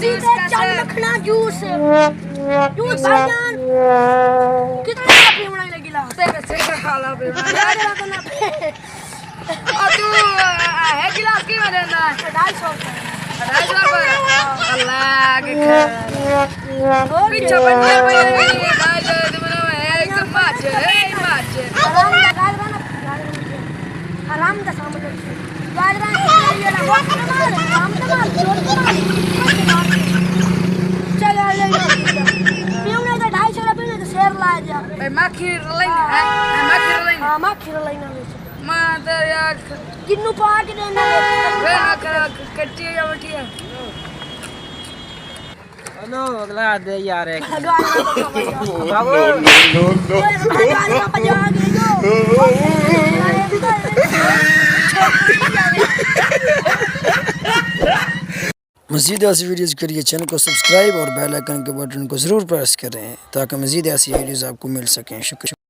सीधे चल मखना जूस जूस भाईजान कितने का पीवना लगी ला तेरे से खाला पे याद रखो ना और तू है गिलास की में देना 250 पर अल्लाह के खैर पीछे बंदे भाई भाई तुमने एक माच हराम का सामने गाजरान ये ना बहुत मार काम तो मार जोर तो मार चल ले पीवने का 250 रुपए तो शेर ला जा ए माखी लेना है माखी लेना हां माखी लेना मां तो यार जिन्नु पाक देना वे ना कर कच्ची या मठी है हेलो अगला दे यार एक बाबू नो मज़ीद ऐसी वीडियोज़ के लिए चैनल को सब्सक्राइब और बेल आइकन के बटन को ज़रूर प्रेस करें ताकि मज़ीद ऐसी वीडियोज़ आपको मिल सकें। शुक्रिया।